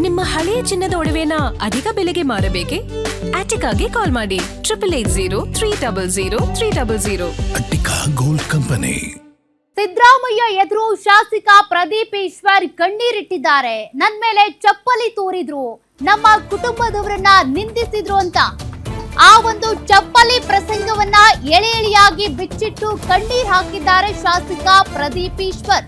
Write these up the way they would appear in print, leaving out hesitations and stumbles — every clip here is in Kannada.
ನಿಮ್ಮ ಹಳೆಯ ಚಿನ್ನದ ಒಡವೆನ ಅಧಿಕ ಬೆಲೆಗೆ ಮಾರಬೇಕೆ? ಆಟಿಕಾಗೆ ಕಾಲ್ ಮಾಡಿ 8880 ಅಟ್ಟಿಕಾ ಗೋಲ್ಡ್ ಕಂಪನಿ. ಸಿದ್ದರಾಮಯ್ಯ ಎದುರು ಶಾಸಕ ಪ್ರದೀಪ್ ಈಶ್ವರ್ ಕಣ್ಣೀರಿಟ್ಟಿದ್ದಾರೆ. ನನ್ ಮೇಲೆ ಚಪ್ಪಲಿ ತೂರಿದ್ರು, ನಮ್ಮ ಕುಟುಂಬದವರನ್ನ ನಿಂದಿಸಿದ್ರು ಅಂತ ಆ ಒಂದು ಚಪ್ಪಲಿ ಪ್ರಸಂಗವನ್ನ ಎಳೆ ಎಳೆಯಾಗಿ ಬಿಚ್ಚಿಟ್ಟು ಕಣ್ಣೀರ್ ಹಾಕಿದ್ದಾರೆ ಶಾಸಕ ಪ್ರದೀಪ್ ಈಶ್ವರ್.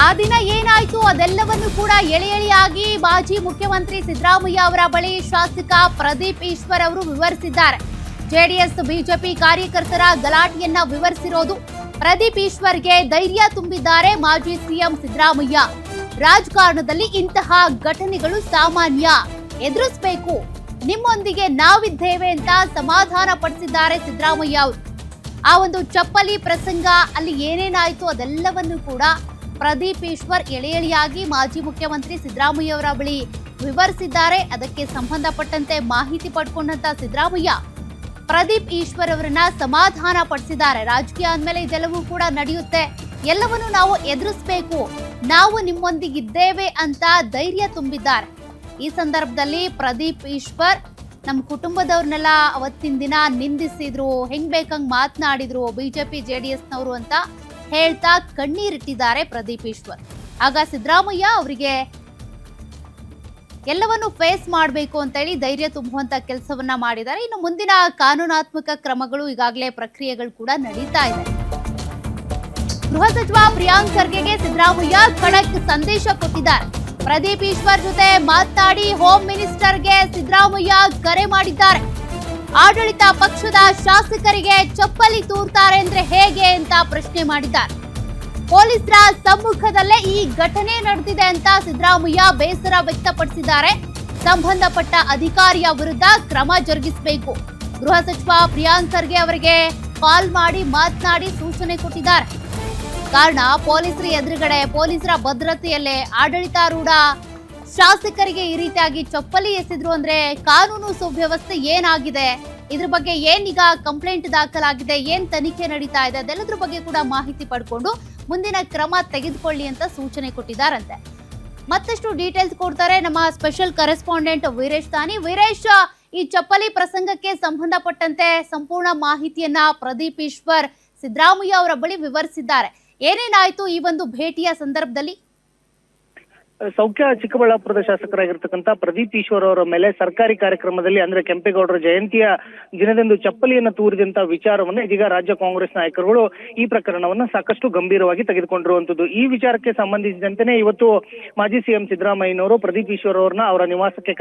ಆ ದಿನ ಏನಾಯ್ತು ಅದೆಲ್ಲವನ್ನು ಕೂಡ ಎಳೆ ಎಳೆಯಾಗಿ ಮಾಜಿ ಮುಖ್ಯಮಂತ್ರಿ ಸಿದ್ದರಾಮಯ್ಯ ಅವರ ಬಳಿ ಶಾಸಕ ಪ್ರದೀಪ್ ಈಶ್ವರ್ ಅವರು ವಿವರಿಸಿದ್ದಾರೆ. ಜೆಡಿಎಸ್ ಬಿಜೆಪಿ ಕಾರ್ಯಕರ್ತರ ಗಲಾಟೆಯನ್ನ ವಿವರಿಸಿರೋದು. ಪ್ರದೀಪ್ ಈಶ್ವರ್ಗೆ ಧೈರ್ಯ ತುಂಬಿದ್ದಾರೆ ಮಾಜಿ ಸಿಎಂ ಸಿದ್ದರಾಮಯ್ಯ. ರಾಜಕಾರಣದಲ್ಲಿ ಇಂತಹ ಘಟನೆಗಳು ಸಾಮಾನ್ಯ, ಎದುರಿಸಬೇಕು, ನಿಮ್ಮೊಂದಿಗೆ ನಾವಿದ್ದೇವೆ ಅಂತ ಸಮಾಧಾನ ಪಡಿಸಿದ್ದಾರೆ ಸಿದ್ದರಾಮಯ್ಯ ಅವರು. ಆ ಒಂದು ಚಪ್ಪಲಿ ಪ್ರಸಂಗ ಅಲ್ಲಿ ಏನೇನಾಯ್ತು ಅದೆಲ್ಲವನ್ನು ಕೂಡ ಪ್ರದೀಪ್ ಈಶ್ವರ್ ಎಳೆ ಎಳೆಯಾಗಿ ಮಾಜಿ ಮುಖ್ಯಮಂತ್ರಿ ಸಿದ್ದರಾಮಯ್ಯ ಅವರ ಬಳಿ ವಿವರಿಸಿದ್ದಾರೆ. ಅದಕ್ಕೆ ಸಂಬಂಧಪಟ್ಟಂತೆ ಮಾಹಿತಿ ಪಡ್ಕೊಂಡಂತ ಸಿದ್ದರಾಮಯ್ಯ ಪ್ರದೀಪ್ ಈಶ್ವರ್ ಅವರನ್ನ ಸಮಾಧಾನ ಪಡಿಸಿದ್ದಾರೆ. ರಾಜಕೀಯ ಅಂದ್ಮೇಲೆ ಇದೆಲ್ಲವೂ ಕೂಡ ನಡೆಯುತ್ತೆ, ಎಲ್ಲವನ್ನು ನಾವು ಎದುರಿಸಬೇಕು, ನಾವು ನಿಮ್ಮೊಂದಿಗಿದ್ದೇವೆ ಅಂತ ಧೈರ್ಯ ತುಂಬಿದ್ದಾರೆ. ಈ ಸಂದರ್ಭದಲ್ಲಿ ಪ್ರದೀಪ್ ಈಶ್ವರ್ ನಮ್ಮ ಕುಟುಂಬದವ್ರನ್ನೆಲ್ಲ ಅವತ್ತಿನ ದಿನ ನಿಂದಿಸಿದ್ರು, ಹೆಂಗ್ ಬೇಕಂಗ್ ಮಾತನಾಡಿದ್ರು ಬಿಜೆಪಿ ಜೆಡಿಎಸ್ನವರು ಅಂತ ಹೇಳ್ತಾ ಕಣ್ಣೀರಿಟ್ಟಿದ್ದಾರೆ ಪ್ರದೀಪ್ ಈಶ್ವರ್. ಆಗ ಸಿದ್ದರಾಮಯ್ಯ ಅವರಿಗೆ ಎಲ್ಲವನ್ನು ಫೇಸ್ ಮಾಡಬೇಕು ಅಂತ ಹೇಳಿ ಧೈರ್ಯ ತುಂಬುವಂತ ಕೆಲಸವನ್ನ ಮಾಡಿದ್ದಾರೆ. ಇನ್ನು ಮುಂದಿನ ಕಾನೂನಾತ್ಮಕ ಕ್ರಮಗಳು ಈಗಾಗಲೇ ಪ್ರಕ್ರಿಯೆಗಳು ಕೂಡ ನಡೀತಾ ಇದೆ. ಗೃಹ ಸಚಿವ ಪ್ರಿಯಾಂಕ್ ಖರ್ಗೆಗೆ ಸಿದ್ದರಾಮಯ್ಯ ಖಡಕ್ ಸಂದೇಶ ಕೊಟ್ಟಿದ್ದಾರೆ. ಪ್ರದೀಪ್ ಈಶ್ವರ್ ಜೊತೆ ಮಾತನಾಡಿ ಹೋಮ್ ಮಿನಿಸ್ಟರ್ಗೆ ಸಿದ್ದರಾಮಯ್ಯ ಕರೆ ಮಾಡಿದ್ದಾರೆ. ಆಡಳಿತ ಪಕ್ಷದ ಶಾಸಕರಿಗೆ ಚಪ್ಪಲಿ ತೂರ್ತಾರೆ ಅಂದ್ರೆ ಹೇಗೆ ಅಂತ ಪ್ರಶ್ನೆ ಮಾಡಿದ್ದಾರೆ. ಪೊಲೀಸರ ಸಮ್ಮುಖದಲ್ಲೇ ಈ ಘಟನೆ ನಡೆದಿದೆ ಅಂತ ಸಿದ್ದರಾಮಯ್ಯ ಬೇಸರ ವ್ಯಕ್ತಪಡಿಸಿದ್ದಾರೆ. ಸಂಬಂಧಪಟ್ಟ ಅಧಿಕಾರಿಯ ವಿರುದ್ಧ ಕ್ರಮ ಜರುಗಿಸಬೇಕು. ಗೃಹ ಸಚಿವ ಪ್ರಿಯಾಂಕ್ ಖರ್ಗೆ ಅವರಿಗೆ ಕಾಲ್ ಮಾಡಿ ಮಾತನಾಡಿ ಸೂಚನೆ ಕೊಟ್ಟಿದ್ದಾರೆ. ಕಾರಣ ಪೊಲೀಸರ ಎದುರುಗಡೆ, ಪೊಲೀಸರ ಭದ್ರತೆಯಲ್ಲೇ ಆಡಳಿತಾರೂಢ ಶಾಸಕರಿಗೆ ಈ ರೀತಿಯಾಗಿ ಚಪ್ಪಲಿ ಎಸೆದ್ರು ಅಂದ್ರೆ ಕಾನೂನು ಸುವ್ಯವಸ್ಥೆ ಏನಾಗಿದೆ, ಇದ್ರ ಬಗ್ಗೆ ಏನೀಗ ಕಂಪ್ಲೇಂಟ್ ದಾಖಲಾಗಿದೆ, ಏನ್ ತನಿಖೆ ನಡೀತಾ ಇದೆ, ಅದೆಲ್ಲದ್ರ ಬಗ್ಗೆ ಕೂಡ ಮಾಹಿತಿ ಪಡ್ಕೊಂಡು ಮುಂದಿನ ಕ್ರಮ ತೆಗೆದುಕೊಳ್ಳಿ ಅಂತ ಸೂಚನೆ ಕೊಟ್ಟಿದ್ದಾರಂತೆ. ಮತ್ತಷ್ಟು ಡೀಟೇಲ್ಸ್ ಕೊಡ್ತಾರೆ ನಮ್ಮ ಸ್ಪೆಷಲ್ ಕರೆಸ್ಪಾಂಡೆಂಟ್ ವೀರೇಶ್ ತಾನಿ. ವೀರೇಶ್, ಈ ಚಪ್ಪಲಿ ಪ್ರಸಂಗಕ್ಕೆ ಸಂಬಂಧಪಟ್ಟಂತೆ ಸಂಪೂರ್ಣ ಮಾಹಿತಿಯನ್ನ ಪ್ರದೀಪ್ ಈಶ್ವರ್ ಸಿದ್ದರಾಮಯ್ಯ ಅವರ ಬಳಿ ವಿವರಿಸಿದ್ದಾರೆ. ಏನೇನಾಯ್ತು ಈ ಒಂದು ಭೇಟಿಯ ಸಂದರ್ಭದಲ್ಲಿ? ಸೌಖ್ಯ ಚಿಕ್ಕಬಳ್ಳಾಪುರದ ಶಾಸಕರಾಗಿರ್ತಕ್ಕಂಥ ಪ್ರದೀಪ್ ಈಶ್ವರ್ ಅವರ ಮೇಲೆ ಸರ್ಕಾರಿ ಕಾರ್ಯಕ್ರಮದಲ್ಲಿ ಅಂದ್ರೆ ಕೆಂಪೇಗೌಡರ ಜಯಂತಿಯ ದಿನದಂದು ಚಪ್ಪಲಿಯನ್ನು ತೂರಿದಂತ ವಿಚಾರವನ್ನು ಇದೀಗ ರಾಜ್ಯ ಕಾಂಗ್ರೆಸ್ ನಾಯಕರುಗಳು ಈ ಪ್ರಕರಣವನ್ನು ಸಾಕಷ್ಟು ಗಂಭೀರವಾಗಿ ತೆಗೆದುಕೊಂಡಿರುವಂತದ್ದು. ಈ ವಿಚಾರಕ್ಕೆ ಸಂಬಂಧಿಸಿದಂತೆ ಇವತ್ತು ಮಾಜಿ ಸಿಎಂ ಸಿದ್ದರಾಮಯ್ಯನವರು ಪ್ರದೀಪ್ ಈಶ್ವರ್ ಅವರನ್ನ ಅವರ ನಿವಾಸಕ್ಕೆ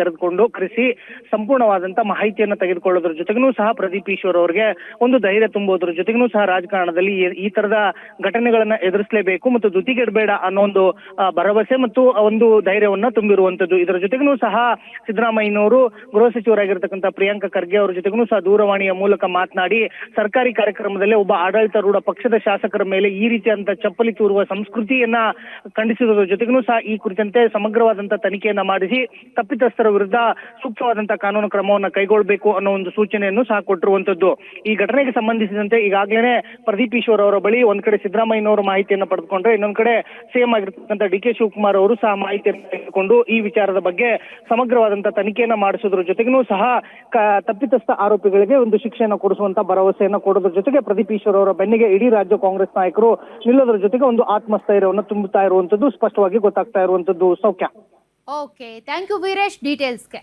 ಕರೆಸಿ ಸಂಪೂರ್ಣವಾದಂತ ಮಾಹಿತಿಯನ್ನು ತೆಗೆದುಕೊಳ್ಳೋದ್ರ ಜೊತೆಗೂ ಸಹ ಪ್ರದೀಪ್ ಈಶ್ವರ್ ಅವರಿಗೆ ಒಂದು ಧೈರ್ಯ ತುಂಬುವುದರ ಜೊತೆಗೂ ಸಹ ರಾಜಕಾರಣದಲ್ಲಿ ಈ ತರದ ಘಟನೆಗಳನ್ನ ಎದುರಿಸಲೇಬೇಕು ಮತ್ತು ದುತಿಗೆಡಬೇಡ ಅನ್ನೋ ಒಂದು ಭರವಸೆ ಮತ್ತು ಒಂದು ಧೈರ್ಯವನ್ನ ತುಂಬಿರುವಂತದ್ದು. ಇದರ ಜೊತೆಗೂ ಸಹ ಸಿದ್ದರಾಮಯ್ಯನವರು ಗೃಹ ಸಚಿವರಾಗಿರ್ತಕ್ಕಂಥ ಪ್ರಿಯಾಂಕ ಖರ್ಗೆ ಅವರ ಜೊತೆಗೂ ಸಹ ದೂರವಾಣಿಯ ಮೂಲಕ ಮಾತನಾಡಿ ಸರ್ಕಾರಿ ಕಾರ್ಯಕ್ರಮದಲ್ಲೇ ಒಬ್ಬ ಆಡಳಿತಾರೂಢ ಪಕ್ಷದ ಶಾಸಕರ ಮೇಲೆ ಈ ರೀತಿಯಂತ ಚಪ್ಪಲಿ ತೂರುವ ಸಂಸ್ಕೃತಿಯನ್ನ ಖಂಡಿಸುವುದರ ಜೊತೆಗೂ ಸಹ ಈ ಕುರಿತಂತೆ ಸಮಗ್ರವಾದಂತಹ ತನಿಖೆಯನ್ನ ಮಾಡಿಸಿ ತಪ್ಪಿತಸ್ಥರ ವಿರುದ್ಧ ಸೂಕ್ತವಾದಂತಹ ಕಾನೂನು ಕ್ರಮವನ್ನು ಕೈಗೊಳ್ಳಬೇಕು ಅನ್ನೋ ಒಂದು ಸೂಚನೆಯನ್ನು ಸಹ ಕೊಟ್ಟಿರುವಂತದ್ದು. ಈ ಘಟನೆಗೆ ಸಂಬಂಧಿಸಿದಂತೆ ಈಗಾಗಲೇ ಪ್ರದೀಪ್ ಈಶ್ವರ್ ಅವರ ಬಳಿ ಒಂದ್ ಕಡೆ ಸಿದ್ದರಾಮಯ್ಯನವರು ಮಾಹಿತಿಯನ್ನು ಪಡೆದುಕೊಂಡ್ರೆ, ಇನ್ನೊಂದ್ ಕಡೆ ಸಿಎಂ ಆಗಿರ್ತಕ್ಕಂಥ ಡಿ ಕೆ ಶಿವಕುಮಾರ್ ಅವರು ಸಹ ಮಾಹಿತಿಯನ್ನು ತೆಗೆದುಕೊಂಡು ಈ ವಿಚಾರದ ಬಗ್ಗೆ ಸಮಗ್ರವಾದಂತಹ ತನಿಖೆಯನ್ನ ಮಾಡಿಸೋದ್ರ ಜೊತೆಗೂ ಸಹ ತಪ್ಪಿತಸ್ಥ ಆರೋಪಿಗಳಿಗೆ ಒಂದು ಶಿಕ್ಷೆಯನ್ನು ಕೊಡಿಸುವಂತ ಭರವಸೆಯನ್ನು ಕೊಡೋದ್ರ ಜೊತೆಗೆ ಪ್ರದೀಪ್ ಈಶ್ವರ್ ಅವರ ಬೆನ್ನಿಗೆ ಇಡೀ ರಾಜ್ಯ ಕಾಂಗ್ರೆಸ್ ನಾಯಕರು ನಿಲ್ಲೋದ್ರ ಜೊತೆಗೆ ಒಂದು ಆತ್ಮಸ್ಥೈರ್ಯವನ್ನು ತುಂಬುತ್ತಾ ಇರುವಂತದ್ದು ಸ್ಪಷ್ಟವಾಗಿ ಗೊತ್ತಾಗ್ತಾ ಇರುವಂತದ್ದು. ಸೌಖ್ಯ. Okay, thank you Veeresh ಡೀಟೇಲ್ಸ್ಗೆ.